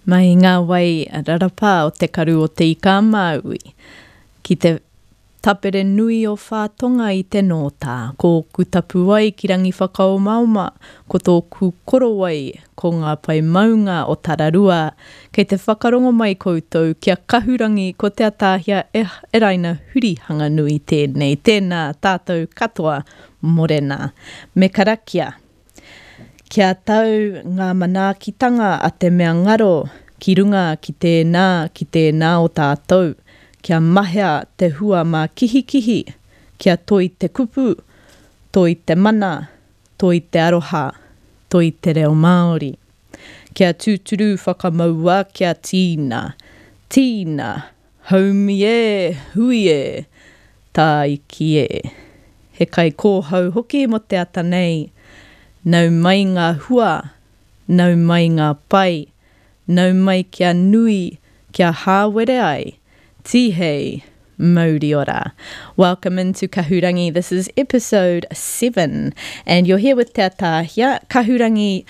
Mai ngā wai rarapa o te karu o te ika maui. Ki te tapere nui o whātonga i te nōtā, ko kutapu ai ki rangi whakao mauma, ko tōku koro wai, ko ngā pai maunga o tararua, kei te whakarongo mai koutou kia kahurangi ko te atahia e raina huri hanga nui tēnei, tēnā tātou katoa morena. Me karakia, kia tau ngā manaakitanga a te mea ngaro, ki runga ki tēnā o tātou, kia mahea te hua mā kihikihi, kia toi te kupu, toi te mana, toi te aroha, toi te reo Māori. Kia tūturu whakamaua kia tīna, tīna, haumi e, hui e, tā iki e. He kai kōhau hoki mo te ata nei, nau mai ngā hua, nau mai ngā pai, nau mai kia nui, kia hāwere ai, tihei, Mauri ora. Welcome into Kahurangi. This is episode 7, and you're here with Te Atahia. Kahurangi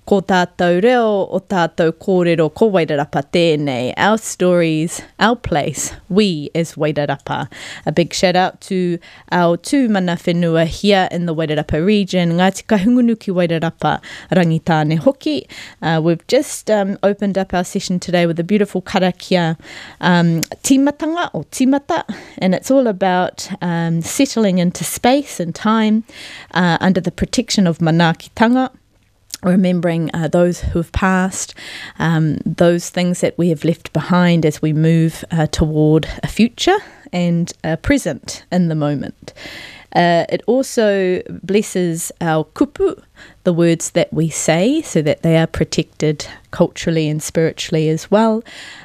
ko tātou reo, o tātou kōrero, ko Wairarapa tēnei. Our stories, our place, we as Wairarapa. A big shout out to our tū mana whenua here in the Wairarapa region. Ngāti Kahungunu ki Wairarapa, Rangitāne hoki. We've just opened up our session today with a beautiful karakia timatanga or timata, and it's all about settling into space and time under the protection of manaakitanga. Remembering those who have passed, those things that we have left behind as we move toward a future and a present in the moment. It also blesses our kupu, the words that we say, so that they are protected culturally and spiritually as well.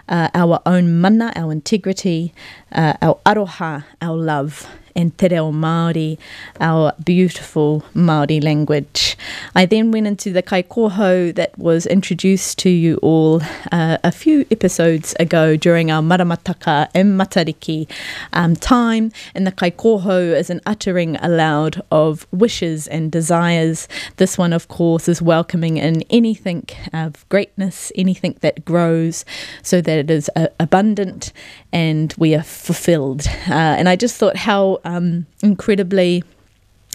Our own mana, our integrity, our aroha, our love, and te reo Māori, our beautiful Māori language. I then went into the kai kōhau that was introduced to you all a few episodes ago during our maramataka and matariki time. And the kai kōhau is an uttering aloud of wishes and desires. This one, of course, is welcoming in anything of greatness, anything that grows, so that it is abundant and we are fulfilled. And I just thought how incredibly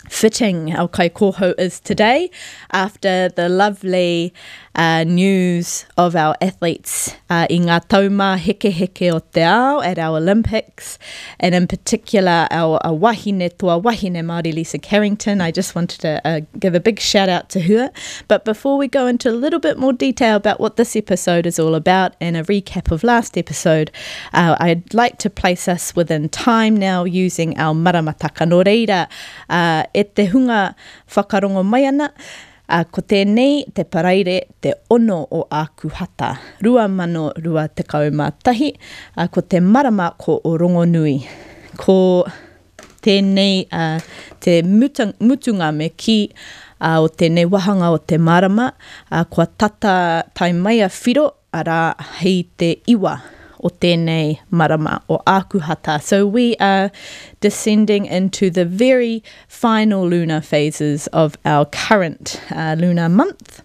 fitting our kai kōhau is today after the lovely news of our athletes I ngā tauma heke heke o te ao at our Olympics, and in particular our wahine, toa wahine Māori Lisa Carrington. I just wanted to give a big shout out to her. But before we go into a little bit more detail about what this episode is all about and a recap of last episode, I'd like to place us within time now using our maramataka. No reira, e te hunga whakarongo mai ana, ko tēnei te paraire te ono o ākuhata, 2021, ko te marama ko o Rongonui, ko tēnei te mutunga me ki o tēnei wahanga o te marama, kua tata taimaia whiro ara hei te iwa o tēnei marama o ākuhata. So we are descending into the very final lunar phases of our current lunar month.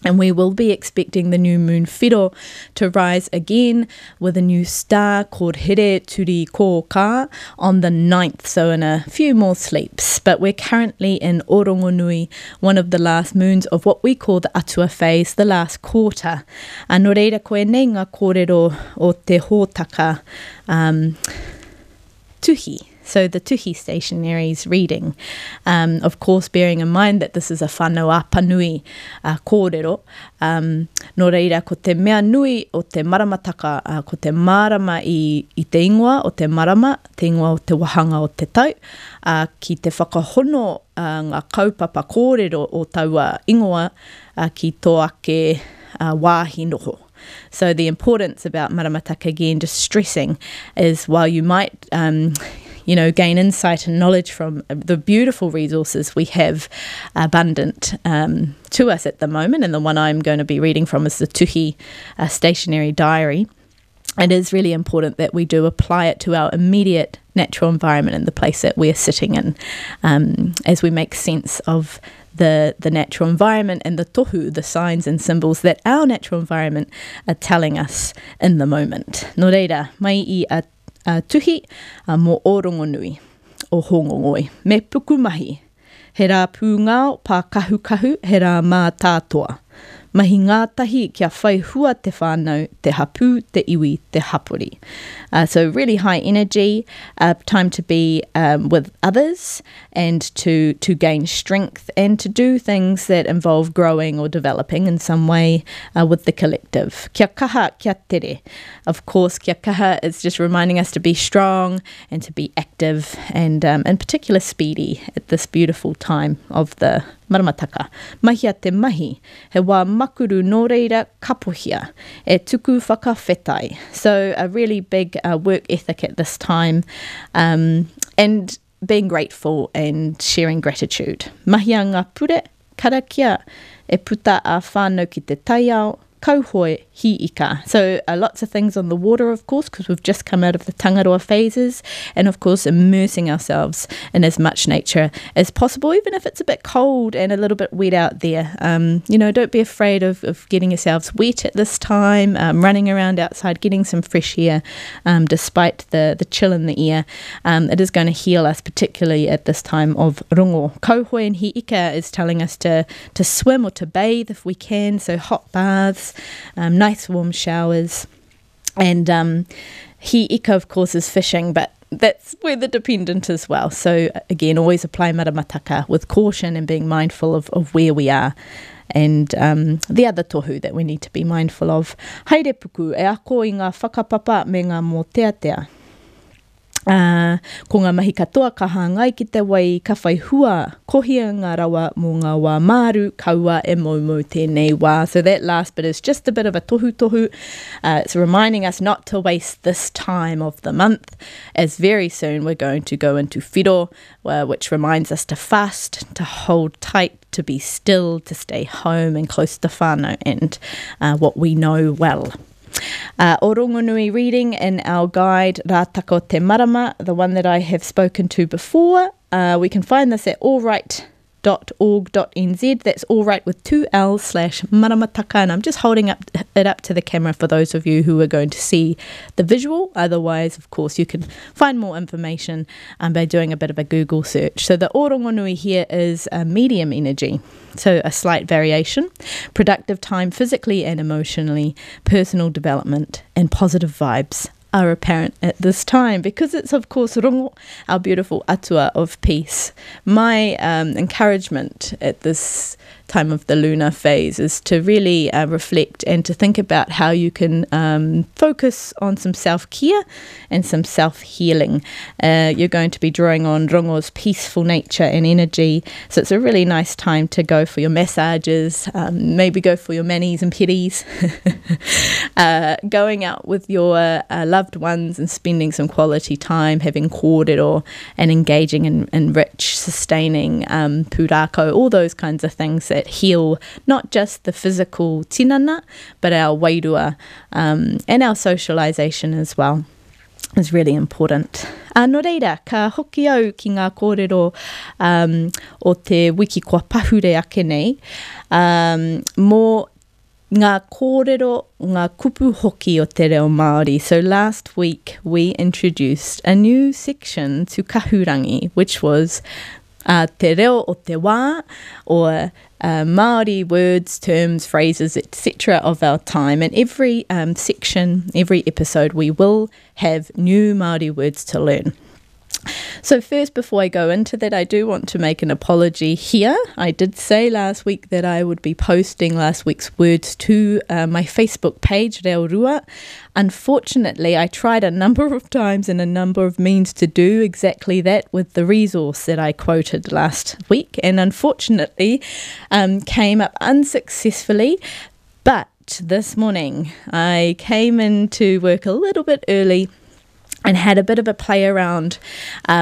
And we will be expecting the new moon whiro to rise again with a new star called Here Turi Ko Ka on the 9th, so in a few more sleeps. But we're currently in Orongonui, one of the last moons of what we call the Atua phase, the last quarter. No reira koe nei ngā kōrero o te hōtaka tuhi. So the Tuhi Stationaries reading, of course, bearing in mind that this is a whanau apanui kōrero. No reira, ko te mea nui o te maramataka, ko te marama i te ingoa o te marama, te ingoa o te wahanga o te tau, ki te whakahono ngā kaupapa kōrero o taua ingoa ki tō ake wāhi noho. So the importance about maramataka, again, just stressing, is while you might gain insight and knowledge from the beautiful resources we have abundant to us at the moment, and the one I'm going to be reading from is the Tuhi Stationary Diary. It is really important that we do apply it to our immediate natural environment and the place that we're sitting in as we make sense of the natural environment and the tohu, the signs and symbols that our natural environment are telling us in the moment. Nō reira, mai I a tuhi mō o Rongonui, o Hongongoi, me pukumahi. He rā pūngao pā kahu he rā mā tātoa. Mahi ngātahi kia whai hua te whānau, te hapu, te iwi, te hapori. So really high energy, time to be with others and to gain strength and to do things that involve growing or developing in some way with the collective. Kia kaha, kia tere. Of course, kia kaha is just reminding us to be strong and to be active and in particular speedy at this beautiful time of the maramataka. Mahia te mahi, he wā makuru nō reira kapohia, e tuku whakawhetai. So a really big work ethic at this time and being grateful and sharing gratitude. Mahia ngā pure, karakia, e puta a whānau ki te taiao, kauhoi hi ika. So lots of things on the water, of course, because we've just come out of the tangaroa phases, and of course immersing ourselves in as much nature as possible, even if it's a bit cold and a little bit wet out there. Don't be afraid of getting yourselves wet at this time, running around outside, getting some fresh air, despite the chill in the air. It is going to heal us, particularly at this time of rongo. Kauhoi and hi ika is telling us to swim or to bathe if we can, so hot baths, nice warm showers, and hi ika of course is fishing, but that's weather dependent as well. So again, always apply maramataka with caution and being mindful of where we are and the other tohu that we need to be mindful of. Haere puku, e ako I ngā whakapapa me ngā mōteatea. Ko ngā mahi katoa ka hāngai ki te wai ka whai hua, kohia ngā rawa mō ngā wā māru, kaua e maumau tēnei wā. So that last bit is just a bit of a tohu. It's reminding us not to waste this time of the month, as very soon we're going to go into whiro, which reminds us to fast, to hold tight, to be still, to stay home and close to whānau and what we know well. O Rongonui reading in our guide Rātako Te Marama, the one that I have spoken to before. We can find this at allright.org.nz. That's allright with 2 L/maramataka, and I'm just holding it up to the camera for those of you who are going to see the visual. Otherwise, of course, you can find more information by doing a bit of a Google search. So the O Rongonui here is medium energy. So a slight variation, productive time physically and emotionally, personal development and positive vibes are apparent at this time because it's of course rongo, our beautiful atua of peace. My encouragement at this time of the lunar phase is to really reflect and to think about how you can focus on some self-care and some self-healing. You're going to be drawing on rongo's peaceful nature and energy, so it's a really nice time to go for your massages, maybe go for your manis and pedis, going out with your loved ones and spending some quality time, having kōrero and engaging in rich, sustaining pūrākau, all those kinds of things that heal not just the physical tinana, but our wairua and our socialisation as well is really important. Nō reira, ka hoki au ki ngā kōrero o te wiki kua pahure ake nei, mō ngā kōrero, ngā kupu hoki o te reo Māori. So last week we introduced a new section to Kahurangi, which was te reo o te wā, or Māori words, terms, phrases, etc. of our time. And every section, every episode, we will have new Māori words to learn. So first, before I go into that, I do want to make an apology here. I did say last week that I would be posting last week's words to my Facebook page, Reo Rua. Unfortunately, I tried a number of times and a number of means to do exactly that with the resource that I quoted last week, and unfortunately came up unsuccessfully. But this morning, I came into work a little bit early and had a bit of a play around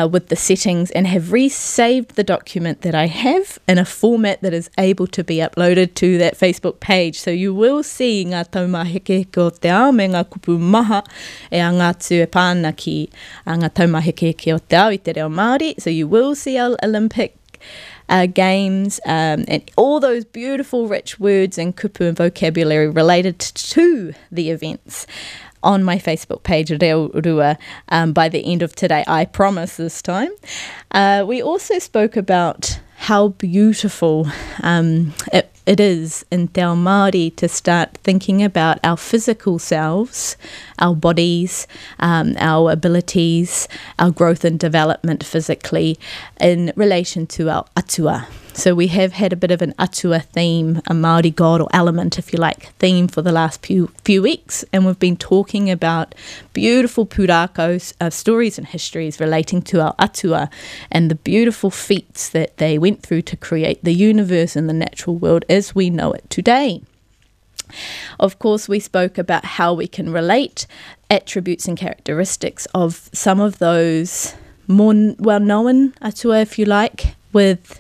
with the settings and have resaved the document that I have in a format that is able to be uploaded to that Facebook page. So you will see ngā taumaheke o te ao me ngā kupu maha e a ngātu e pāna ki ngā taumaheke o te ao I te reo Māori. So you will see our Olympic games, and all those beautiful rich words and kupu and vocabulary related to the events on my Facebook page, Reo Urua, by the end of today. I promise this time. We also spoke about how beautiful it is in Te Ao Māori to start thinking about our physical selves, our bodies, our abilities, our growth and development physically in relation to our atua. So we have had a bit of an atua theme, a Māori god or element, if you like, theme for the last few weeks, and we've been talking about beautiful pūrākau stories and histories relating to our atua and the beautiful feats that they went through to create the universe and the natural world as we know it today. Of course, we spoke about how we can relate attributes and characteristics of some of those more well-known atua, if you like, with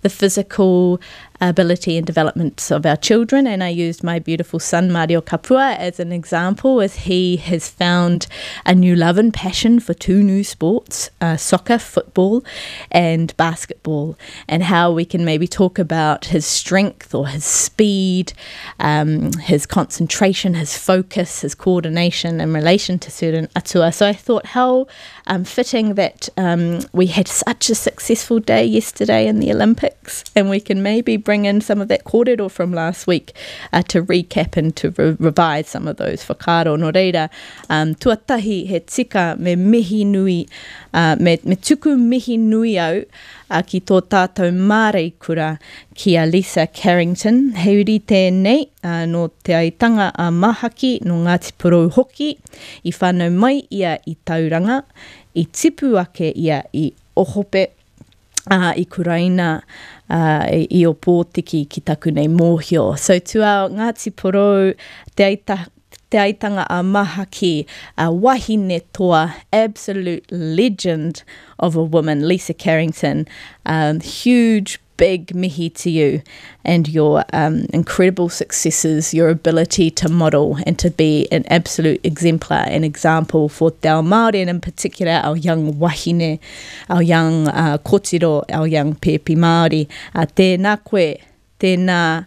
the physical ability and development of our children, and I used my beautiful son Mario Kapua as an example, as he has found a new love and passion for two new sports, soccer, football and basketball, and how we can maybe talk about his strength or his speed, his concentration, his focus, his coordination in relation to certain atua. So I thought how fitting that we had such a successful day yesterday in the Olympics, and we can maybe bring in some of that kōrero from last week to recap and to revise some of those whakaaro. No reira, tuatahi he tika me mihi nui, me tuku mihi nui au ki tō tātou māreikura ki a Lisa Carrington. Heuri tēnei no te aitanga a Mahaki no Ngāti Porou hoki, i whānau mai ia i tauranga, i tipu ake ia i ohope, i kuraina, i o pōtiki ki taku nei mōhio. So to our Ngāti Porou, te aitanga a Mahaki, a wahine toa, absolute legend of a woman, Lisa Carrington. Huge, big mihi to you and your incredible successes, your ability to model and to be an absolute exemplar and example for Te Ao Māori, and in particular our young wahine, our young kōtiro, our young pēpi Māori. Tēnā koe, tēnā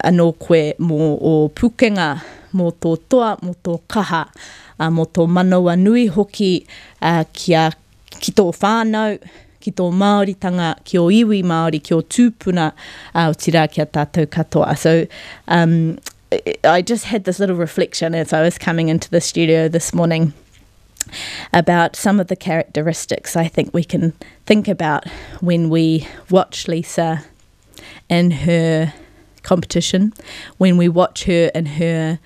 anō koe mō o pukenga, mō tō toa, mō tō kaha, mō tō manawa nui hoki ki tō whānau, ki tō Māoritanga, ki o iwi Māori, ki o tūpuna o tira kia tātou katoa. So I just had this little reflection as I was coming into the studio this morning about some of the characteristics I think we can think about when we watch Lisa in her competition, when we watch her in her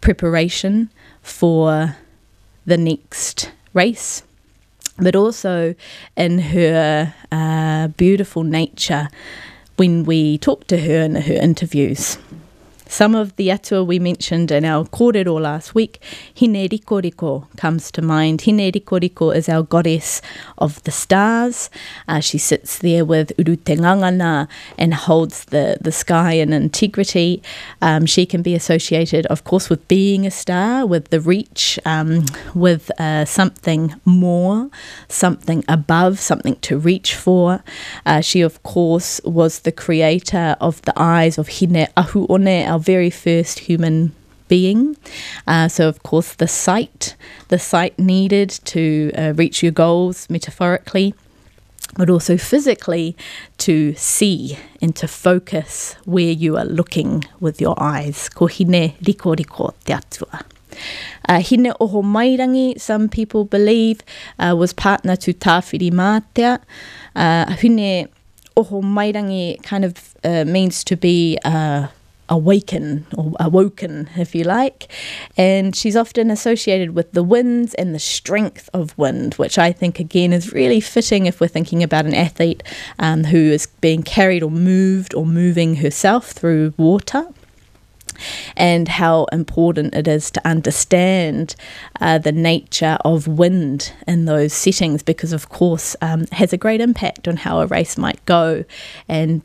preparation for the next race, but also in her beautiful nature when we talk to her in her interviews. Some of the atua we mentioned in our kōrero last week, Hine Rikoriko comes to mind. Hine Rikoriko is our goddess of the stars. She sits there with Uru Te Ngangana and holds the sky in integrity. She can be associated, of course, with being a star, with the reach, with something more, something above, something to reach for. She, of course, was the creator of the eyes of Hine Ahuone, our very first human being. So, of course, the sight needed to reach your goals metaphorically, but also physically to see and to focus where you are looking with your eyes. Ko hine rikoriko te atua. Hine oho mairangi, some people believe, was partner to Tāwhiri Mātea. Hine oho mairangi kind of means to be awaken or awoken, if you like, and she's often associated with the winds and the strength of wind, which I think again is really fitting if we're thinking about an athlete who is being carried or moved or moving herself through water, and how important it is to understand the nature of wind in those settings, because of course it has a great impact on how a race might go. And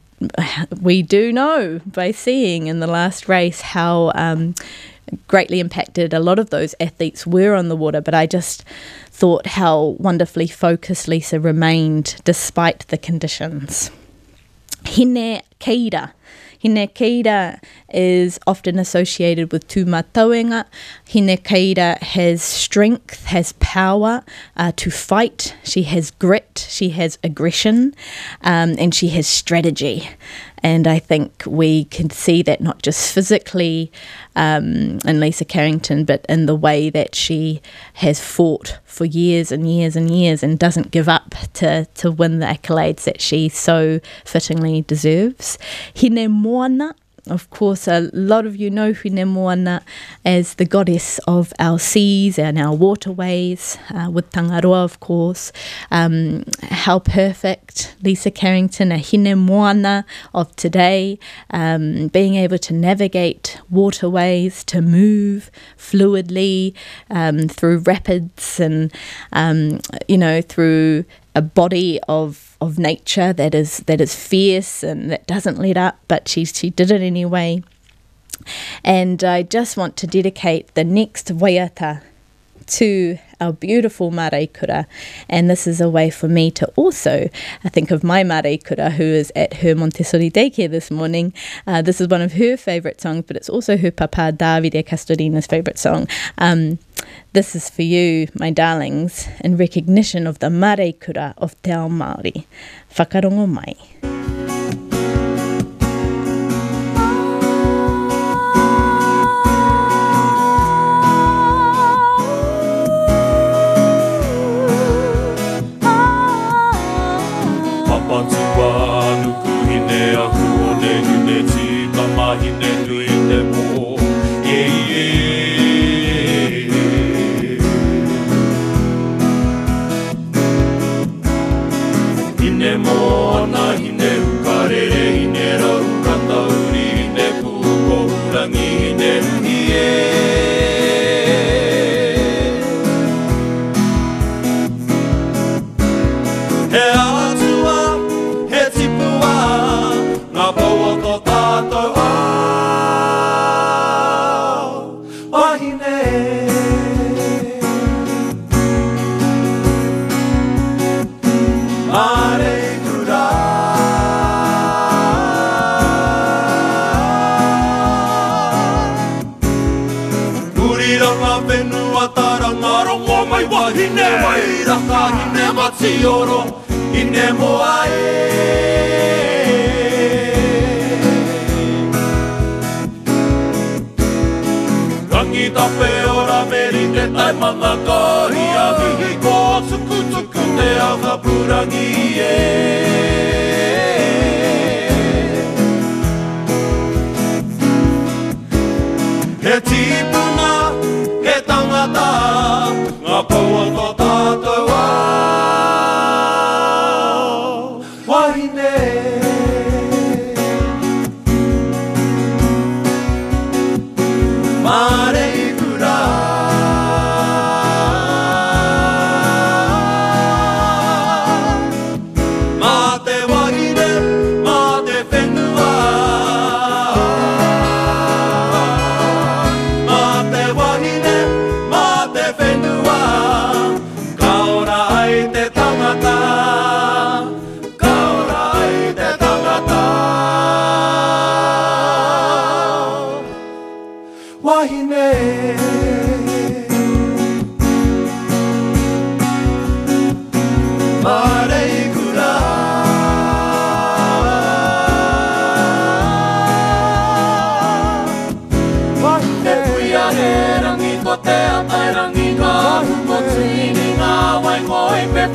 we do know by seeing in the last race how greatly impacted. A lot of those athletes were on the water, but I just thought how wonderfully focused Lisa remained despite the conditions. Hine keira. Hine keira is often associated with tūmatauenga. Hine keira has strength, has power to fight. She has grit, she has aggression, and she has strategy. And I think we can see that not just physically in Lisa Carrington, but in the way that she has fought for years and years and years and doesn't give up to win the accolades that she so fittingly deserves. Hine moana. Of course, a lot of you know Hine moana as the goddess of our seas and our waterways, with Tangaroa, of course. How perfect Lisa Carrington, a Hine moana of today, being able to navigate waterways, to move fluidly through rapids and, through a body of nature that is fierce and that doesn't let up, but she did it anyway. And I just want to dedicate the next waiata to our beautiful marae kura, and this is a way for me to also think of my marae kura, who is at her Montessori daycare this morning. This is one of her favourite songs, but it's also her papa Davide Castorina's favourite song. This is for you, my darlings, in recognition of the marae kura of Te Ao Māori. Whakarongo mai. Oro ine moae Rangi tape ora meri te tai manga kahia Mihi ko tuku tuku te aha purangi He tipuna, he tangata Ngā paua tō tātou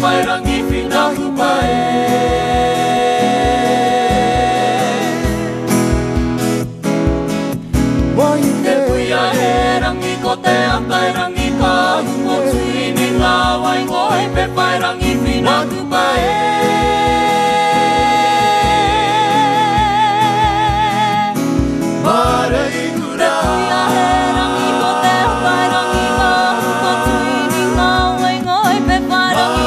Whairangi whina hupae He puia he rangi ko te atai rangi ka huko tuini ngā waingoe pe whairangi whina hupae Marae kura He rangi ko te atai rangi ka huko tuini ngā waingoe pe whairangi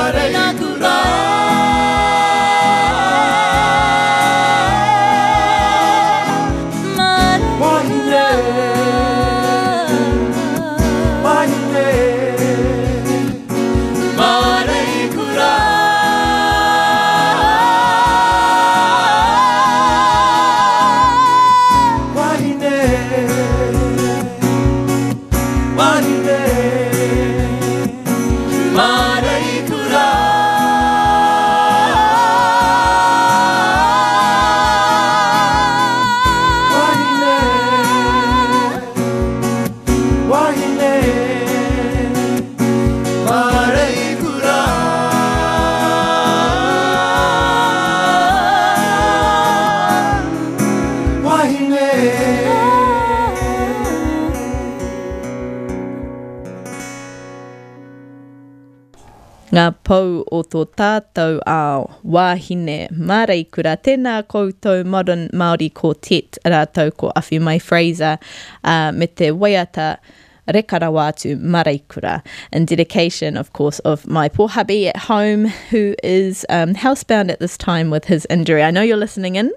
pou o tō tātou ao wāhine maraikura. Tēnā koutou Modern Māori Quartet rātou ko Awhi Mai Fraser me te waiata Rekarawa atu maraikura, in dedication, of course, of my poor hubby at home who is housebound at this time with his injury. I know you're listening in.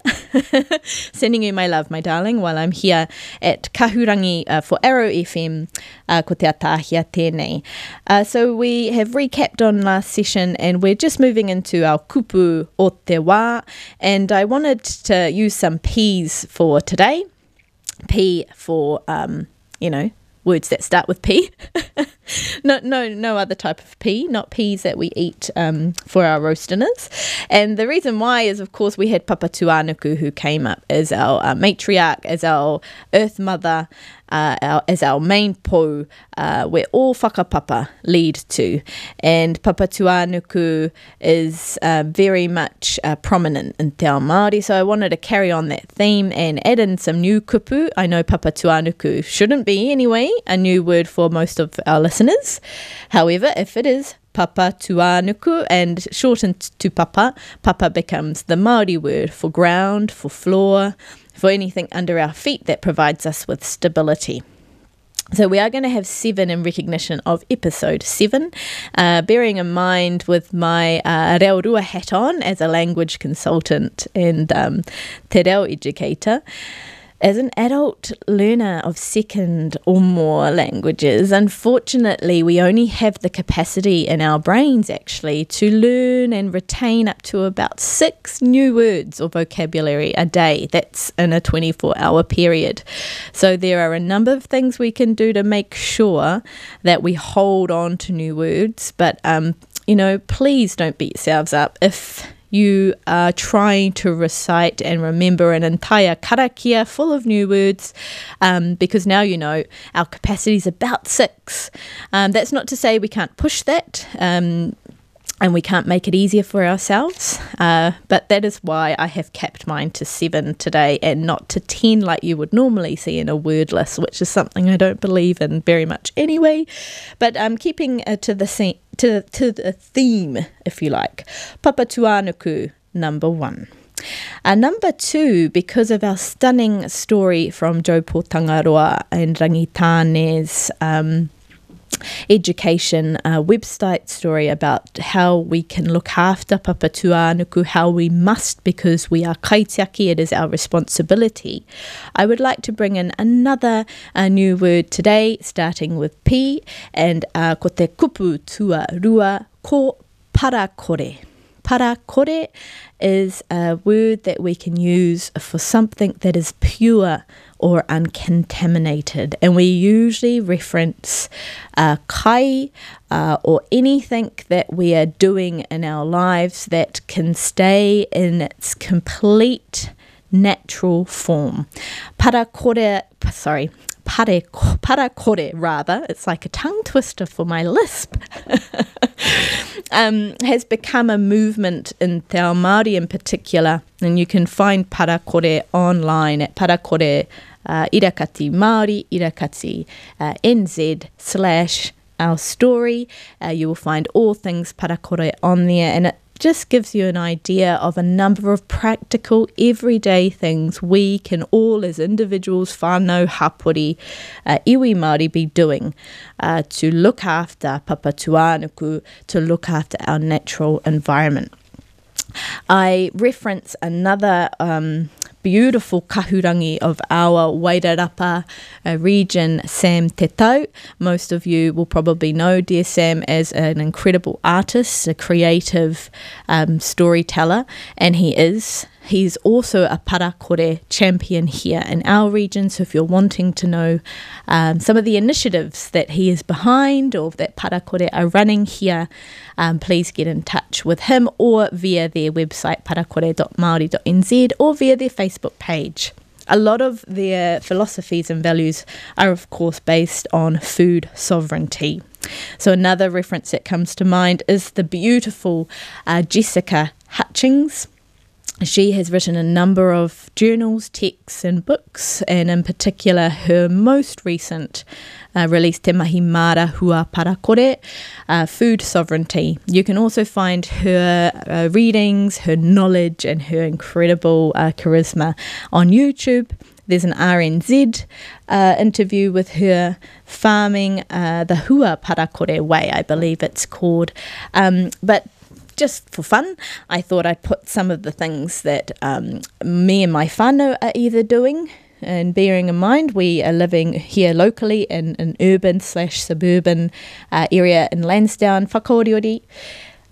Sending you my love, my darling, while I'm here at Kahurangi for Arrow FM ko te atahia tēnei. So we have recapped on last session and we're just moving into our kupu o te wā, and I wanted to use some P's for today. P for, words that start with P. No other type of pea, not peas that we eat for our roast dinners. And the reason why is, of course, we had Papa Tuanuku who came up as our matriarch, as our earth mother, as our main po, where all whakapapa lead to. And Papa Tuanuku is very much prominent in Te Ao Māori, so I wanted to carry on that theme and add in some new kupu. I know Papa Tuanuku shouldn't be, anyway, a new word for most of our listeners. However, if it is Papa Tuanuku and shortened to Papa, Papa becomes the Māori word for ground, for floor, for anything under our feet that provides us with stability. So we are going to have 7 in recognition of episode 7, bearing in mind with my reo rua hat on as a language consultant and te reo educator. As an adult learner of second or more languages, unfortunately, we only have the capacity in our brains, actually, to learn and retain up to about 6 new words or vocabulary a day. That's in a 24-hour period. So there are a number of things we can do to make sure that we hold on to new words. But, please don't beat yourselves up if you are trying to recite and remember an entire karakia full of new words, because now you know our capacity is about 6. That's not to say we can't push that, and we can't make it easier for ourselves, but that is why I have capped mine to 7 today and not to 10 like you would normally see in a word list, which is something I don't believe in very much anyway. But keeping to the theme, if you like. Papa Tuanuku, number 1. Number 2, because of our stunning story from Joe Pōtangaroa and Rangitāne's education website story about how we can look after Papa Tuanuku, how we must, because we are kaitiaki, it is our responsibility. I would like to bring in another new word today, starting with P, and ko te kupu tua rua ko parakore. Parakore is a word that we can use for something that is pure or uncontaminated, and we usually reference kai or anything that we are doing in our lives that can stay in its complete natural form. Parakore rather, it's like a tongue twister for my lisp, has become a movement in Te Ao Māori in particular, and you can find parakore online at parakore irakati Māori irakati NZ/our story. You will find all things parakore on there, and it just gives you an idea of a number of practical everyday things we can all as individuals, whānau, hapori, iwi Māori be doing to look after Papa Tuanuku, to look after our natural environment. I reference another beautiful kahurangi of our Wairarapa region, Sam Te Tau. Most of you will probably know dear Sam as an incredible artist, a creative storyteller, and he's also a parakore champion here in our region. So if you're wanting to know some of the initiatives that he is behind or that parakore are running here, please get in touch with him or via their website parakore.maori.nz or via their Facebook page. A lot of their philosophies and values are, of course, based on food sovereignty. So another reference that comes to mind is the beautiful Jessica Hutchings, She has written a number of journals, texts and books, and in particular her most recent release, Te Mahi Mara Hua Parakore, Food Sovereignty. You can also find her readings, her knowledge and her incredible charisma on YouTube. There's an RNZ interview with her farming the Hua Parakore way, I believe it's called. But just for fun, I thought I'd put some of the things that me and my whānau are either doing. And bearing in mind, we are living here locally in an urban/suburban area in Lansdowne, Whakaoriori.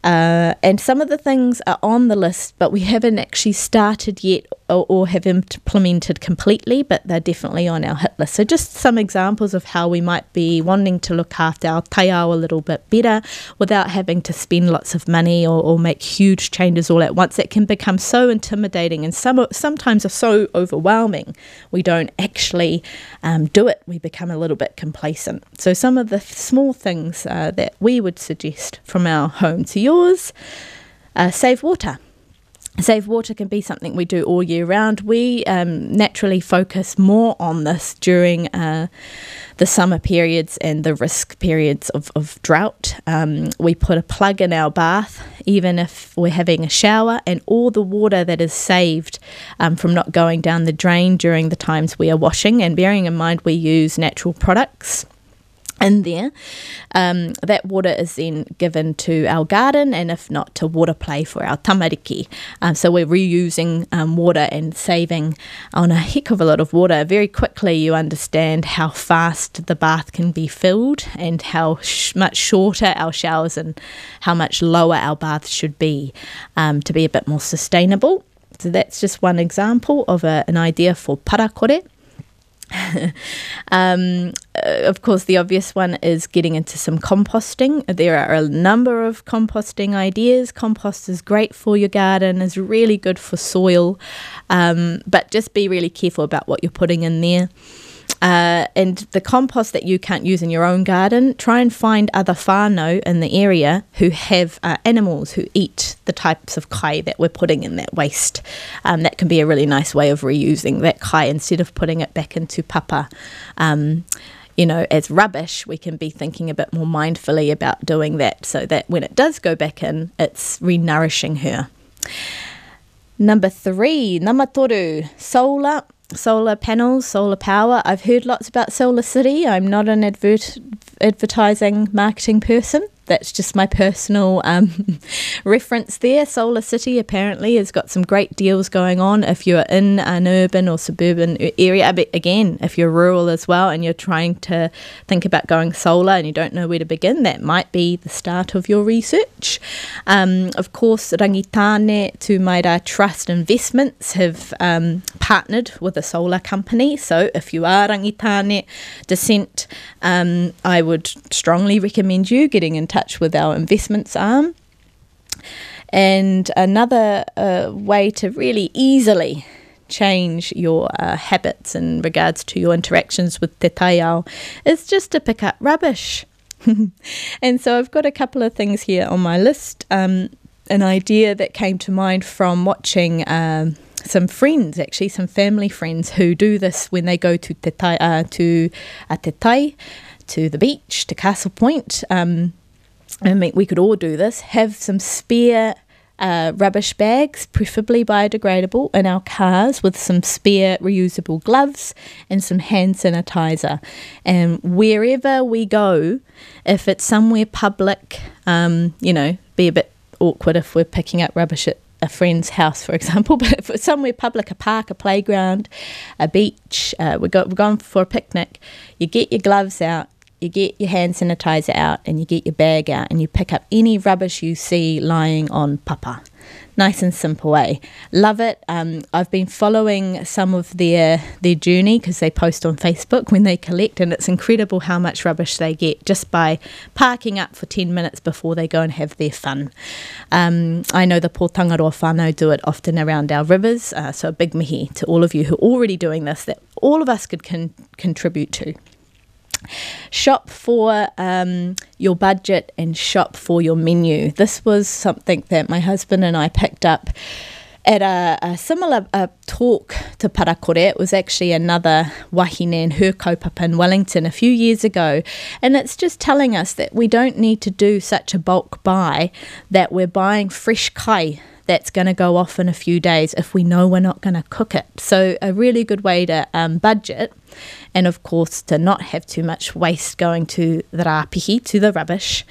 And some of the things are on the list, but we haven't actually started yet or have implemented completely, but they're definitely on our hit list. So just some examples of how we might be wanting to look after our taiao a little bit better without having to spend lots of money or make huge changes all at once. It can become so intimidating and sometimes are so overwhelming we don't actually do it. We become a little bit complacent. So some of the small things that we would suggest from our home to yours, save water. Save water can be something we do all year round. We naturally focus more on this during the summer periods and the risk periods of drought. We put a plug in our bath, even if we're having a shower, and all the water that is saved from not going down the drain during the times we are washing, and bearing in mind we use natural products in there, that water is then given to our garden, and if not, to water play for our tamariki. So we're reusing water and saving on a heck of a lot of water. Very quickly you understand how fast the bath can be filled and how much shorter our showers and how much lower our baths should be to be a bit more sustainable. So that's just one example of an idea for parakore. Of course, the obvious one is getting into some composting. There are a number of composting ideas. Compost is great for your garden, is really good for soil, but just be really careful about what you're putting in there. And the compost that you can't use in your own garden, try and find other whānau in the area who have animals who eat the types of kai that we're putting in that waste. That can be a really nice way of reusing that kai instead of putting it back into papa. As rubbish, we can be thinking a bit more mindfully about doing that so that when it does go back in, it's re-nourishing her. Number 3, namatoru, solar panels, solar power. I've heard lots about Solar City. I'm not an advertising marketing person. That's just my personal reference there. Solar City apparently has got some great deals going on if you're in an urban or suburban area. But again, if you're rural as well and you're trying to think about going solar and you don't know where to begin, that might be the start of your research. Of course, Rangitane Tumaira Trust Investments have partnered with a solar company. So if you are Rangitane descent, I would strongly recommend you getting in touch with our investments arm. And another way to really easily change your habits in regards to your interactions with te taiao is just to pick up rubbish. And so I've got a couple of things here on my list. An idea that came to mind from watching some friends, actually some family friends who do this when they go to te tai, to the beach, to Castle Point. I mean, we could all do this. Have some spare rubbish bags, preferably biodegradable, in our cars with some spare reusable gloves and some hand sanitizer. And wherever we go, if it's somewhere public, be a bit awkward if we're picking up rubbish at a friend's house, for example, but if it's somewhere public, a park, a playground, a beach, we're going for a picnic, you get your gloves out, you get your hand sanitizer out, and you get your bag out, and you pick up any rubbish you see lying on papa. Nice and simple, eh? Love it. I've been following some of their journey because they post on Facebook when they collect, and it's incredible how much rubbish they get just by parking up for 10 minutes before they go and have their fun. I know the Pōtangaroa whānau do it often around our rivers, so a big mihi to all of you who are already doing this that all of us could contribute to. Shop for your budget and shop for your menu. This was something that my husband and I picked up at a similar talk to Parakore. It was actually another wahine and her kaupapa in Wellington a few years ago, and it's just telling us that we don't need to do such a bulk buy that we're buying fresh kai that's going to go off in a few days if we know we're not going to cook it. So a really good way to budget, and of course to not have too much waste going to the rāpihi, to the rubbish,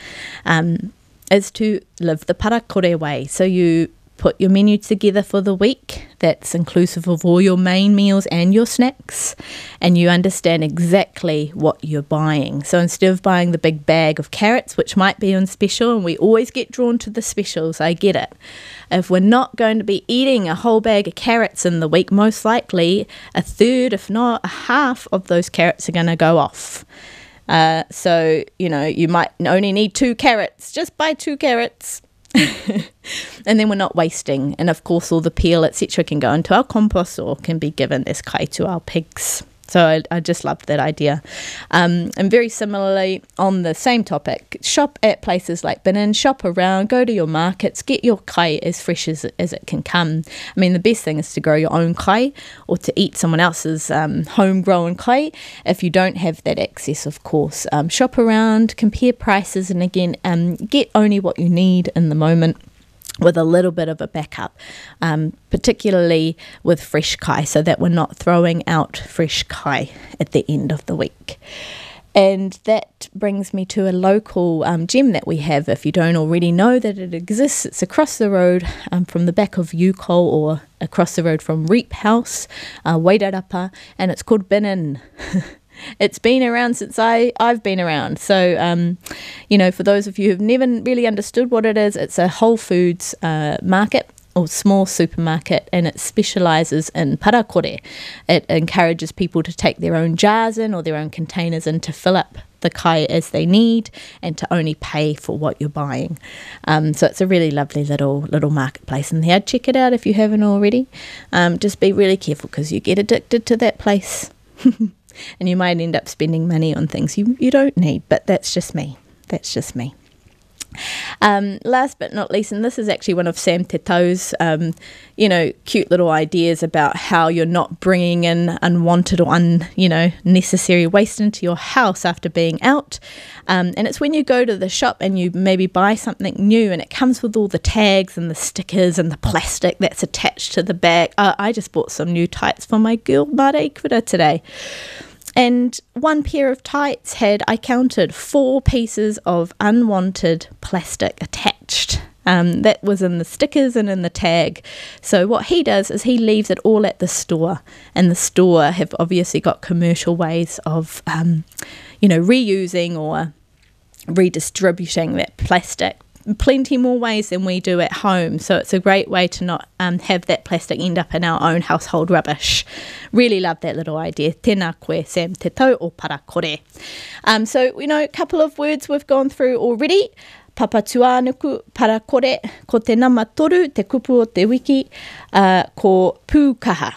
is to live the Parakore way. So you put your menu together for the week that's inclusive of all your main meals and your snacks, and you understand exactly what you're buying. So instead of buying the big bag of carrots, which might be on special, and we always get drawn to the specials, I get it. If we're not going to be eating a whole bag of carrots in the week, most likely a third, if not a half of those carrots are going to go off. So, you might only need 2 carrots. Just buy 2 carrots. And then we're not wasting. And of course, all the peel, etc., can go into our compost or can be given as kai to our pigs. So I just loved that idea. And very similarly, on the same topic, shop at places like Binin, shop around, go to your markets, get your kai as fresh as it can come. I mean, the best thing is to grow your own kai or to eat someone else's homegrown kai if you don't have that access, of course. Shop around, compare prices, and again, get only what you need in the moment, with a little bit of a backup, particularly with fresh kai, so that we're not throwing out fresh kai at the end of the week. And that brings me to a local gem that we have. If you don't already know that it exists, it's across the road from the back of Ukol, or across the road from Reap House, Wairarapa, and it's called Binin. It's been around since I've been around. So, for those of you who've never really understood what it is, it's a Whole Foods market or small supermarket, and it specialises in parakore. It encourages people to take their own jars in or their own containers in to fill up the kai as they need, and to only pay for what you're buying. So it's a really lovely little marketplace in there. Check it out if you haven't already. Just be really careful, because you get addicted to that place. And you might end up spending money on things you don't need, but that's just me. Last but not least, and this is actually one of Sam Te Tau's, cute little ideas about how you're not bringing in unwanted or necessary waste into your house after being out. And it's when you go to the shop and you maybe buy something new, and it comes with all the tags and the stickers and the plastic that's attached to the bag. I just bought some new tights for my girl Mare Ikura today. And one pair of tights had, I counted, 4 pieces of unwanted plastic attached. That was in the stickers and in the tag. So what he does is he leaves it all at the store. And the store have obviously got commercial ways of, reusing or redistributing that plastic. Plenty more ways than we do at home, so it's a great way to not have that plastic end up in our own household rubbish. Really love that little idea. Tēnā koe, Sam Te Tau o Parakore. So, a couple of words we've gone through already. Papa tuānuku, parakore, ko te nama toru, te kupu o te wiki, ko pūkaha.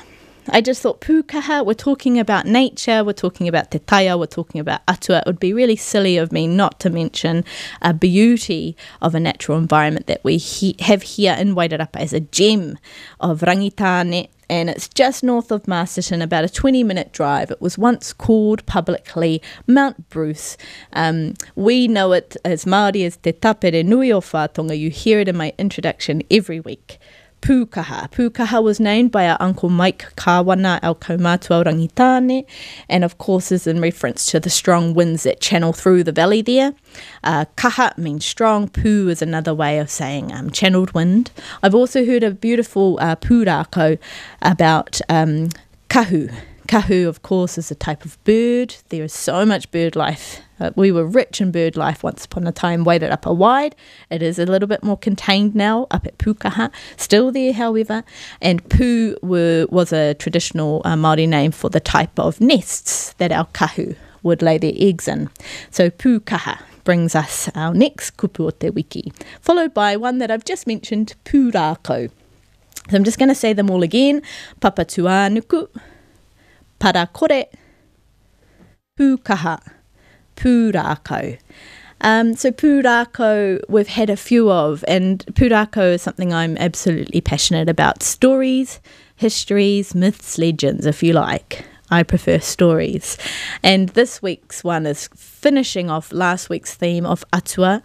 I just thought pūkaha, we're talking about nature, we're talking about te taia, we're talking about atua. It would be really silly of me not to mention a beauty of a natural environment that we have here in Wairarapa as a gem of Rangitane, and it's just north of Masterton, about a 20-minute drive. It was once called publicly Mount Bruce. We know it as Māori as Te Tapere Nui o Whātonga. You hear it in my introduction every week. Pūkaha. Pūkaha was named by our Uncle Mike Kāwana, our kaumātua Rangitane, and of course is in reference to the strong winds that channel through the valley there. Kaha means strong. Pū is another way of saying channeled wind. I've also heard a beautiful pūrākau about kahu. Kahu, of course, is a type of bird. There is so much bird life. We were rich in bird life once upon a time, Wairarapa wide. It is a little bit more contained now up at Pūkaha. Still there, however. And pū was a traditional Māori name for the type of nests that our kahu would lay their eggs in. So Pūkaha brings us our next kupu o te wiki, followed by one that I've just mentioned, pūrākau. So I'm just going to say them all again. Papa tuānuku, parakore, pūkaha, pūrākau. So pūrākau we've had a few of, and pūrākau is something I'm absolutely passionate about. Stories, histories, myths, legends, if you like. I prefer stories. And this week's one is finishing off last week's theme of atua,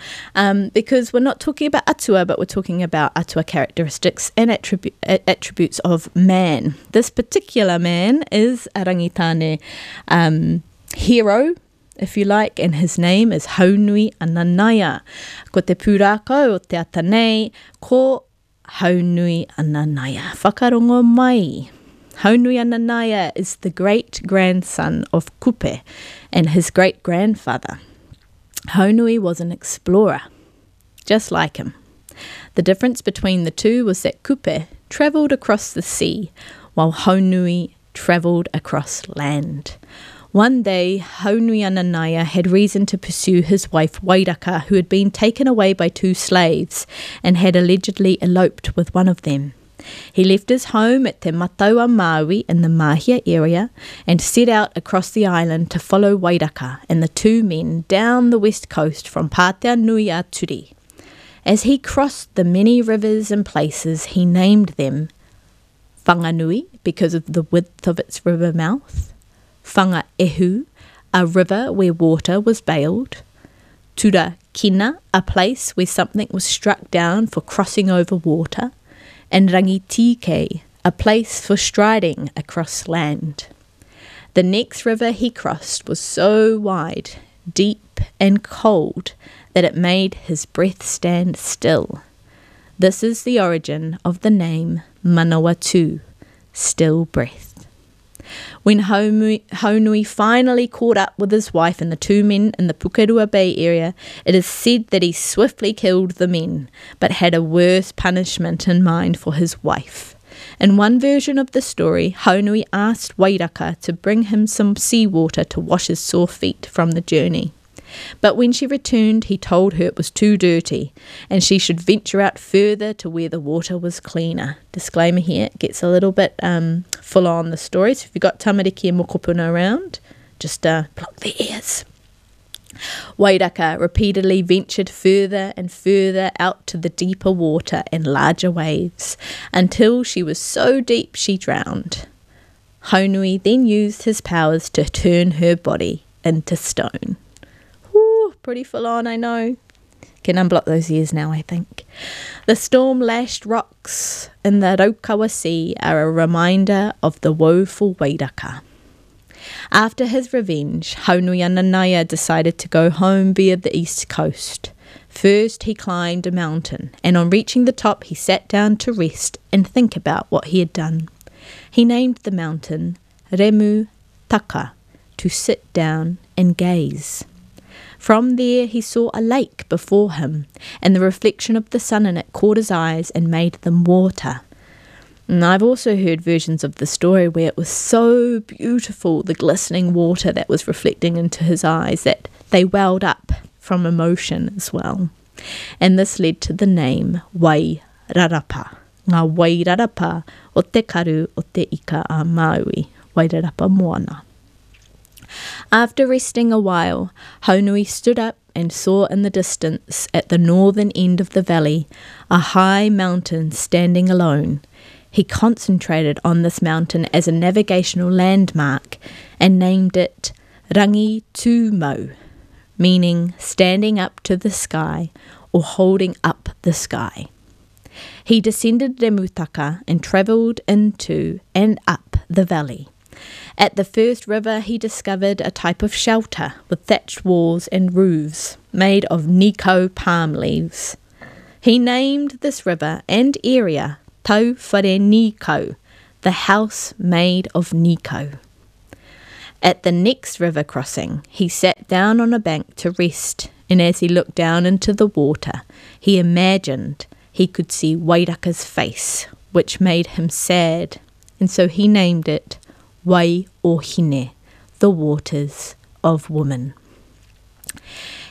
because we're not talking about atua, but we're talking about atua characteristics and attributes of man. This particular man is a rangitane hero, if you like, and his name is Haunui Ananaia. Ko te pūrākau o te atanei, ko Haunui Ananaia. Whakarongo mai. Haunui Ananaia is the great-grandson of Kupe and his great-grandfather. Haunui was an explorer, just like him. The difference between the two was that Kupe travelled across the sea, while Haunui travelled across land. One day, Haunui Ananaia had reason to pursue his wife Wairaka, who had been taken away by 2 slaves and had allegedly eloped with one of them. He left his home at Te Mataua Maui in the Mahia area and set out across the island to follow Wairaka and the 2 men down the west coast from Pātea Nui a Turi. As he crossed the many rivers and places, he named them Whanganui because of the width of its river mouth, Whangaehu, a river where water was baled, Tura Kina, a place where something was struck down for crossing over water, and Rangitike, a place for striding across land. The next river he crossed was so wide, deep and cold that it made his breath stand still. This is the origin of the name Manawatu, still breath. When Haunui finally caught up with his wife and the 2 men in the Pukerua Bay area, it is said that he swiftly killed the men, but had a worse punishment in mind for his wife. In one version of the story, Haunui asked Wairaka to bring him some seawater to wash his sore feet from the journey. But when she returned, he told her it was too dirty and she should venture out further to where the water was cleaner. Disclaimer here, it gets a little bit full on the story, so if you've got tamariki and mokopuna around, just block their ears. Wairaka repeatedly ventured further and further out to the deeper water and larger waves, until she was so deep she drowned. Haunui then used his powers to turn her body into stone. Pretty full on, I know. Can unblock those ears now, I think. The storm-lashed rocks in the Raukawa Sea are a reminder of the woeful Wairaka. After his revenge, Haunui Ananaia decided to go home via the east coast. First, he climbed a mountain, and on reaching the top, he sat down to rest and think about what he had done. He named the mountain Remu Taka, to sit down and gaze. From there he saw a lake before him, and the reflection of the sun in it caught his eyes and made them water. And I've also heard versions of the story where it was so beautiful, the glistening water that was reflecting into his eyes, that they welled up from emotion as well. And this led to the name Wairarapa. Ngā Wairarapa o te karu o te ika a Maui, Wairarapa moana. After resting a while, Haunui stood up and saw in the distance, at the northern end of the valley, a high mountain standing alone. He concentrated on this mountain as a navigational landmark and named it Rangi Tūmau, meaning standing up to the sky or holding up the sky. He descended Remutaka and travelled into and up the valley. At the first river he discovered a type of shelter with thatched walls and roofs made of Nikau palm leaves. He named this river and area Tau Whare Nikau, the house made of Nikau. At the next river crossing he sat down on a bank to rest, and as he looked down into the water he imagined he could see Wairaka's face, which made him sad, and so he named it Wai o Hine, the waters of woman.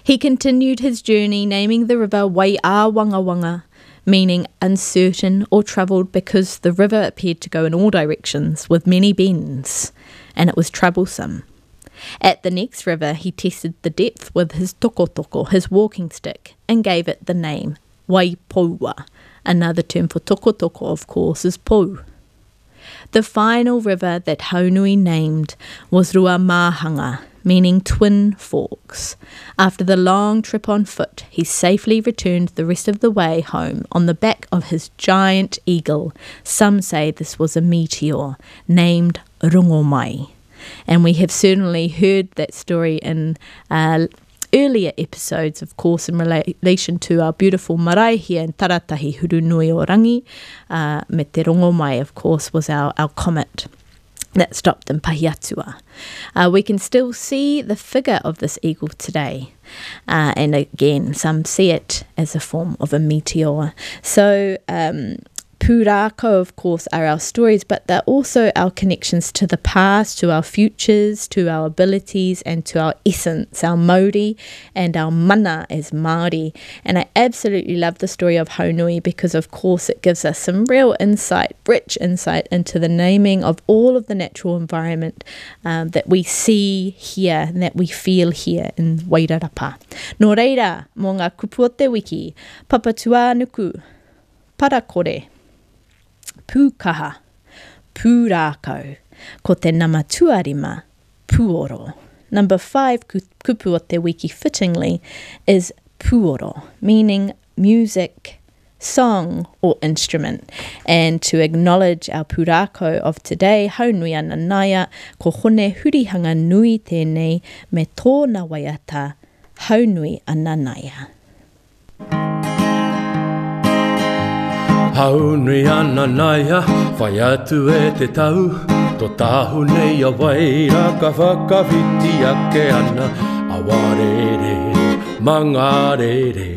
He continued his journey, naming the river Wai a Wangawanga, meaning uncertain or troubled, because the river appeared to go in all directions with many bends, and it was troublesome. At the next river, he tested the depth with his tokotoko, his walking stick, and gave it the name Waipoua. Another term for tokotoko, of course, is pou. The final river that Haunui named was Ruamahanga, meaning twin forks. After the long trip on foot, he safely returned the rest of the way home on the back of his giant eagle. Some say this was a meteor, named Rongomai. And we have certainly heard that story in earlier episodes, of course, in relation to our beautiful marae here in Taratahi Hurunui-o-Rangi. Me te Rongomai, of course, was our comet that stopped in Pahiatua. We can still see the figure of this eagle today. And again, some see it as a form of a meteor. So, Pūrākau, of course, are our stories, but they're also our connections to the past, to our futures, to our abilities, and to our essence, our mauri and our mana as Māori. And I absolutely love the story of Haunui because, of course, it gives us some real insight, rich insight into the naming of all of the natural environment that we see here and that we feel here in Wairarapa. Nō reira, mō ngā kupu o te wiki, papatua nuku, parakore, pūkaha, pūrākau, ko te nama tuarima, puoro. Number 5 kupu o te wiki fittingly is puoro, meaning music, song or instrument. And to acknowledge our pūrākau of today, Haunui ana naia, ko hone hurihanga nui tēnei me tōna waiata, Haunui ana naia. Haunui ana naia, whai atu e te tau, tō tāhu nei a waira ka whakawhiti ake ana, a warere, mangarere,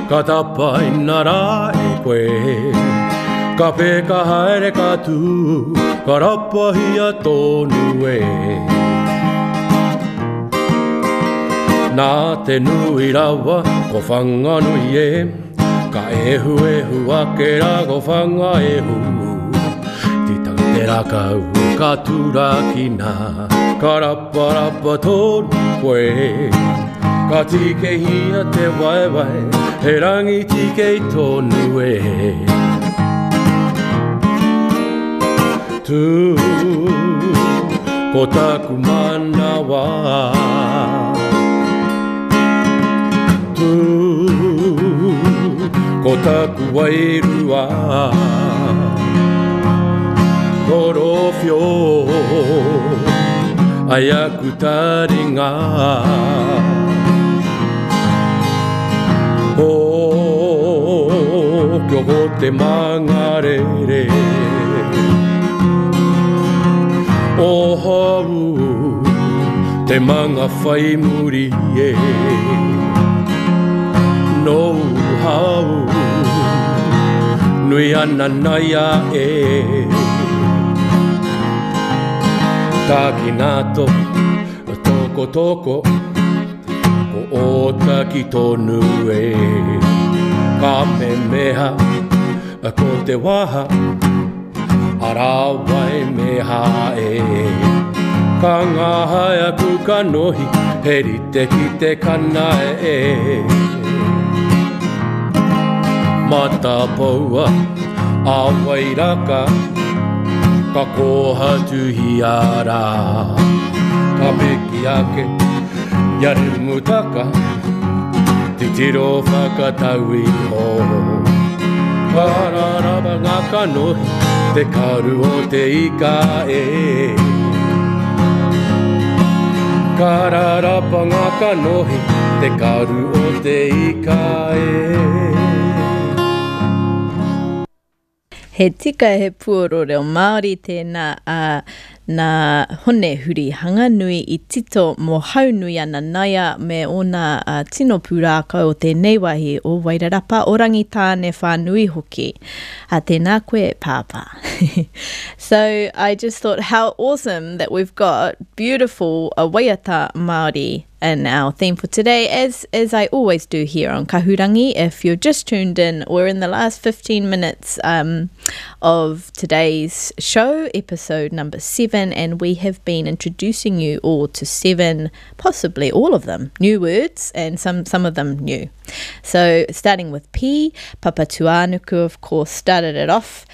ka tapaina rā e koe. Ka peka haere ka tū, ka rapahia tōnu e. Nā te nui rawa, ko whanganui e, ka ehu ake rā ko whanga ehu. Titang te rakau ka tūrakina, ka rapa tōnu koe. Ka tike hia te waiwai, he rangi tike i tōnu e. Tū, ko taku manawa. Tū, ko taku wairua, korowhio, ai aku taringa. O, kio ko te mangarere, o hau, te manga whai muri e. No hau, nui ana naia e. Takinato, toko, ko otaki tonu e. Ka me meha, ko te waha, arawai meha e. Ka ngahai aku ka nohi, heri te ki te kana e. Mata paua, a wairaka, ka koha tuhi ara. Ka peki ake, yare mutaka, titiro whakataui ho. Ka raraba ngā kanohi, te karu o te ika e. Ka raraba ngā kanohi, te karu o te ika e. He tika he puoro reo Māori tēnā nā hone huri hanganui i tito mō Haunui ana naia me ona tino pūrākau o tēnei wahi o Wairarapa o rangitāne whānui hoki. Tēnā koe pāpā. So I just thought how awesome that we've got beautiful waiata Māori And our theme for today, as I always do here on Kahurangi, if you're just tuned in, we're in the last 15 minutes of today's show, episode number 7, and we have been introducing you all to 7, possibly all of them, new words, and some of them new. So starting with P, Papatuanuku, of course, started it off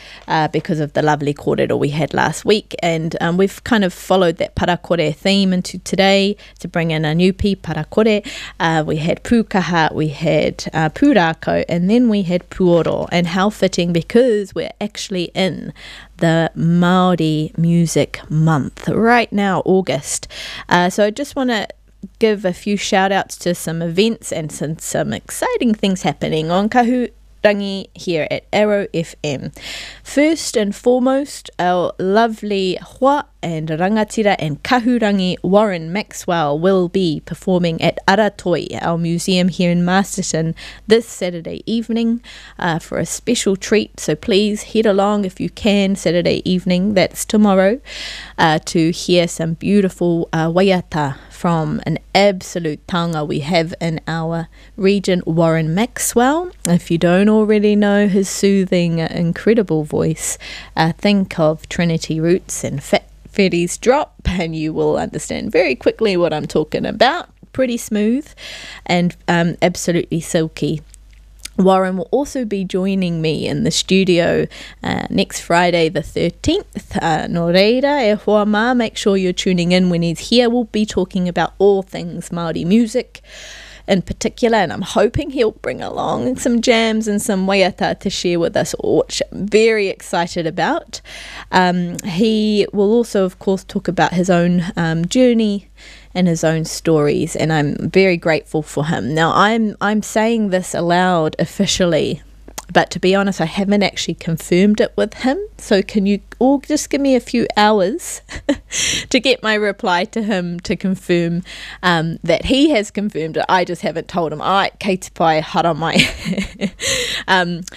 because of the lovely kōrero we had last week, and we've kind of followed that parakore theme into today to bring in a new P, parakore. We had pukaha, we had pūrākau, and then we had puoro, and how fitting because we're actually in the Māori Music Month right now, August. So I just want to give a few shout outs to some events and some exciting things happening on Kahurangi here at Arrow FM. First and foremost, our lovely Hua and rangatira and Kahurangi Warren Maxwell will be performing at Aratoi, our museum here in Masterton, this Saturday evening for a special treat. So please head along if you can Saturday evening, that's tomorrow, to hear some beautiful waiata from an absolute taonga we have in our region, Warren Maxwell. If you don't already know his soothing, incredible voice, think of Trinity Roots and Fat Freddy's Drop, and you will understand very quickly what I'm talking about. Pretty smooth and absolutely silky. Warren will also be joining me in the studio next Friday the 13th. Nō reira, e hoa mā, make sure you're tuning in when he's here. We'll be talking about all things Māori music in particular, and I'm hoping he'll bring along some jams and some waiata to share with us, which I'm very excited about. He will also, of course, talk about his own journey and his own stories, and I'm very grateful for him. Now, I'm saying this aloud officially, but to be honest, I haven't actually confirmed it with him. So can you all just give me a few hours to get my reply to him to confirm that he has confirmed it. I just haven't told him. All right, kei te pai haramai.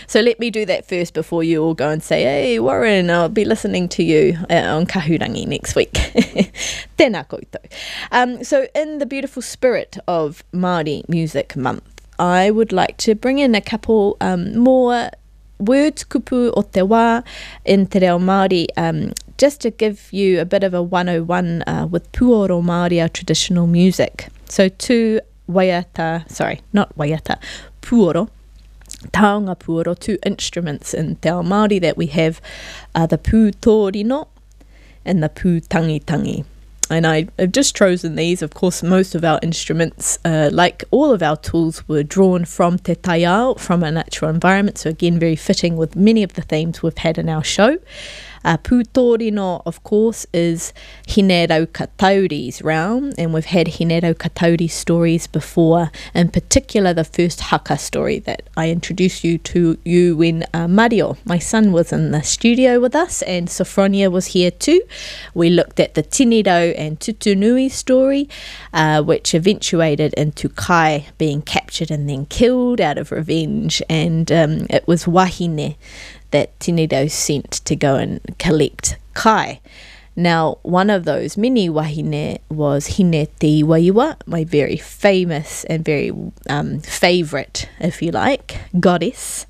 So let me do that first before you all go and say, hey, Warren, I'll be listening to you on Kahurangi next week. Tēnā koutou. So in the beautiful spirit of Māori Music Month, I would like to bring in a couple more words kupu o te wā in te reo Māori, just to give you a bit of a 101 with puoro Māori, our traditional music. So two waiata, sorry, not waiata, puoro, taonga puoro, two instruments in te ao Māori that we have are the pū tōrino and the pū tangitangi. And I've just chosen these. Of course, most of our instruments, like all of our tools, were drawn from te taiao, from a natural environment. So again, very fitting with many of the themes we've had in our show. Pū tōrino, of course, is Hine Raukatauri's realm, and we've had Hine Raukatauri stories before, in particular the first haka story that I introduced you to when Mario, my son, was in the studio with us, and Sophronia was here too. We looked at the Tinirau and Tutunui story, which eventuated into Kai being captured and then killed out of revenge, and it was Wahine that Tinirau sent to go and collect Kai. Now, one of those many wahine was Hine Te Iwaiwa, my very famous and very favourite, if you like, goddess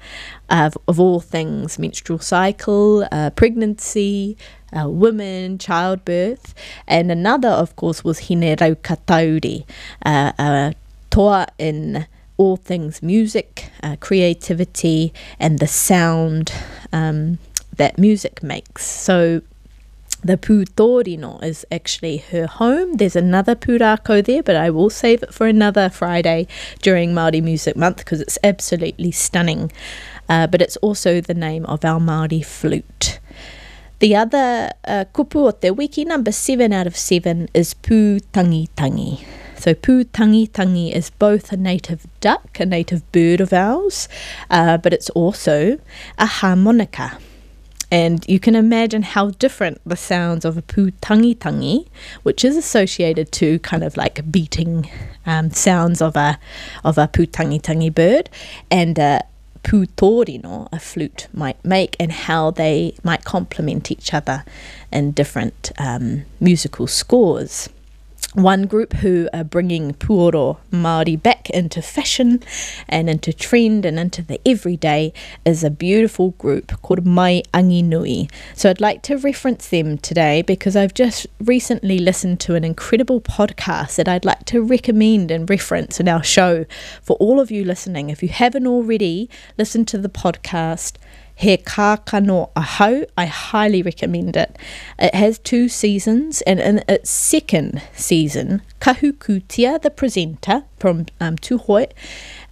of all things menstrual cycle, pregnancy, women, childbirth. And another, of course, was Hine Raukatauri, toa in all things music, creativity, and the sound that music makes. So the pū tōrino is actually her home. There's another pūrākau there, but I will save it for another Friday during Māori Music Month because it's absolutely stunning. But it's also the name of our Māori flute. The other kupu o te wiki, number 7 out of 7, is pū tangitangi. So pū tangitangi is both a native duck, a native bird of ours, but it's also a harmonica. And you can imagine how different the sounds of a pū tangitangi, which is associated to kind of like beating sounds of a pū tangitangi bird, and pū tōrino, a flute, might make, and how they might complement each other in different musical scores. One group who are bringing Puoro Māori back into fashion and into trend and into the everyday is a beautiful group called Mai Angi Nui. So I'd like to reference them today because I've just recently listened to an incredible podcast that I'd like to recommend and reference in our show for all of you listening. If you haven't already listened to the podcast, He Kākano Ahau, I highly recommend it. It has 2 seasons, and in its second season, Kahu Kutia, the presenter from Tūhoe,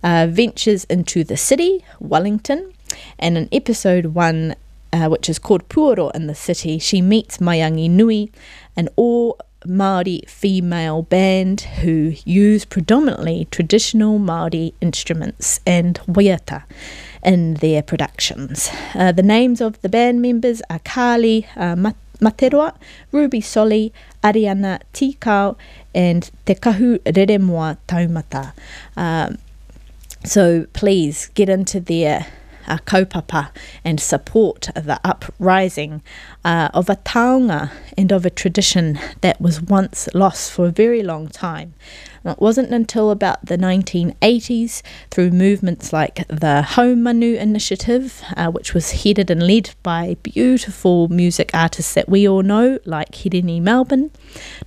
ventures into the city, Wellington, and in episode 1, which is called Puoro in the City, she meets Mai Angi Nui, an all Māori female band who use predominantly traditional Māori instruments and waiata in their productions. The names of the band members are Kali Materoa, Ruby Soli, Ariana Tikau, and Te Kahu Reremoa Taumata. So please get into their kaupapa and support the uprising of a taonga and of a tradition that was once lost for a very long time. It wasn't until about the 1980s, through movements like the Haumanu Initiative, which was headed and led by beautiful music artists that we all know, like Hirini Melbourne,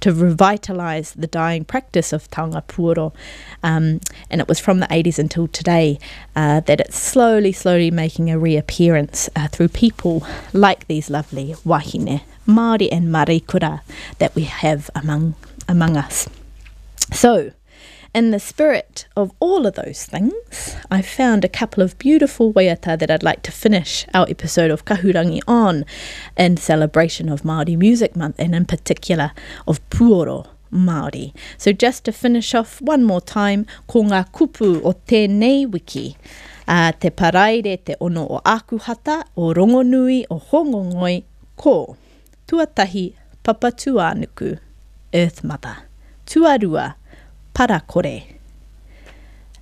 to revitalise the dying practice of taonga puoro. And it was from the 80s until today that it's slowly making a reappearance through people like these lovely wahine, Māori and Marikura, that we have among us. So, in the spirit of all of those things, I found a couple of beautiful waiata that I'd like to finish our episode of Kahurangi on in celebration of Māori Music Month, and in particular of Puoro Māori. So just to finish off one more time, ko ngā kupu o tēnei wiki, te paraire te ono o Akuhata, o Rongonui, o Hongongoi, ko Tuatahi Papatuanuku, Earth Mother. Tuarua, Parakore,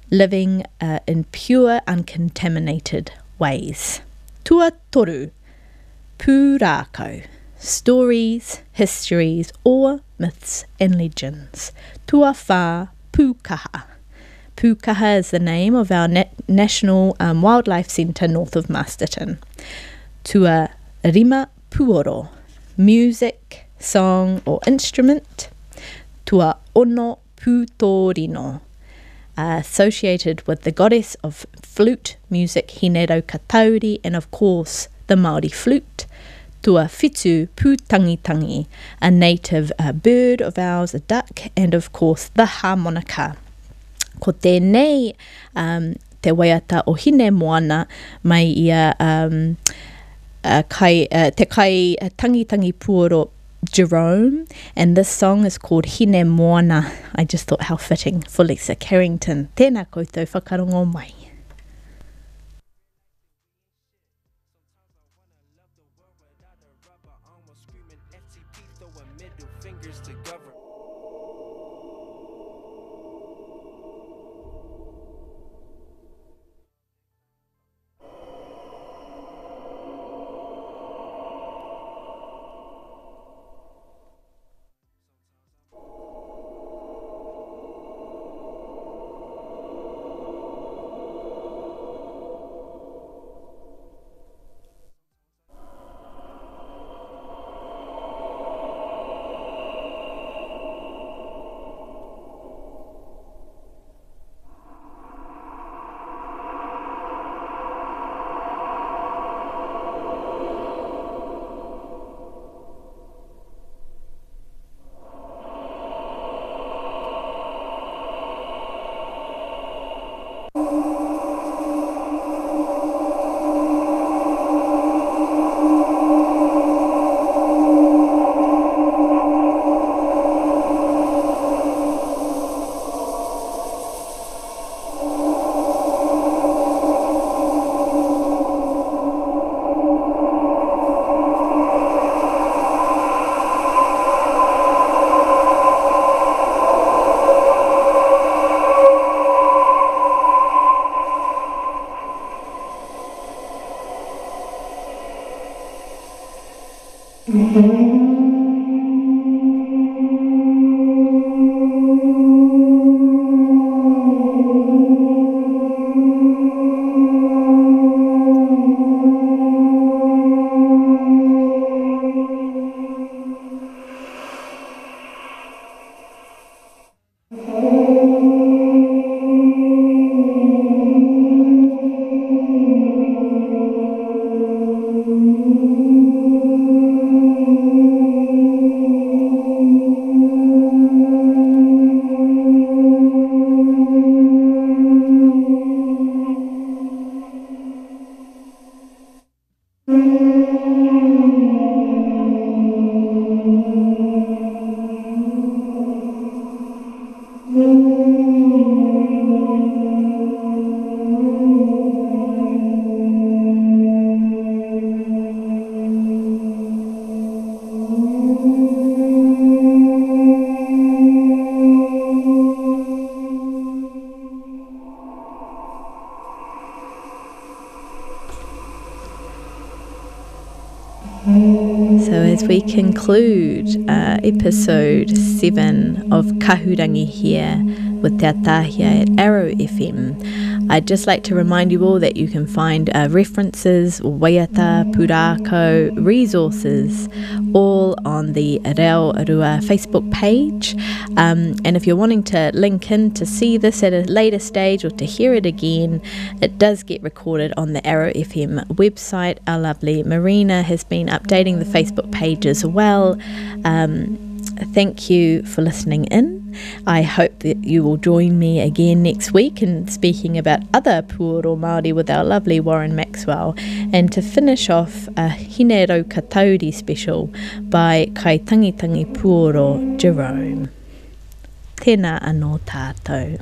living in pure, uncontaminated ways. Tuatoru, Pūrākau, stories, histories, or myths and legends. Tuawhā, Pūkaha. Pūkaha is the name of our National Wildlife Centre north of Masterton. Tuarima Puoro, music, song, or instrument. Tua ono Pūtorino, associated with the goddess of flute music Hinero Katauri, and of course the Māori flute. Tua Whitu Pūtangitangi, a native bird of ours, a duck, and of course the harmonica. Ko tēnei te waiata o hine moana mai ia te kai tangitangi puoro Jerome, and this song is called Hine Moana. I just thought how fitting for Lisa Carrington. Tēnā koutou whakarongo mai. So as we conclude episode 7 of Kahurangi here with Te Atahia at Arrow FM, I'd just like to remind you all that you can find references, waiata, pūrākau, resources, all on the Reo Rua Facebook page. And if you're wanting to link in to see this at a later stage or to hear it again, it does get recorded on the Arrow FM website. Our lovely Marina has been updating the Facebook page as well. Thank you for listening in. I hope that you will join me again next week in speaking about other Puoro Māori with our lovely Warren Maxwell, and to finish off a Hine Rau Katauri special by Kai Tangitangi Puoro Jerome. Tēnā anō tātou.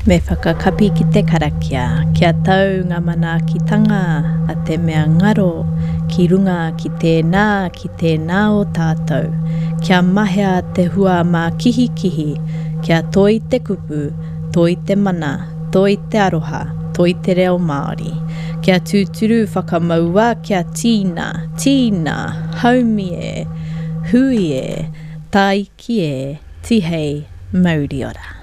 Me whakakapi ki te karakia, kia tau ngā manaakitanga a te mea ngaro, ki runga ki tēnā o tātou, kia mahea te hua mā kihi, kia toi te kupu, toi te mana, toi te aroha, toi te reo Māori, kia tūturu whakamaua kia tīna, haumi e, hui e, taiki e, tihei, mauri ora.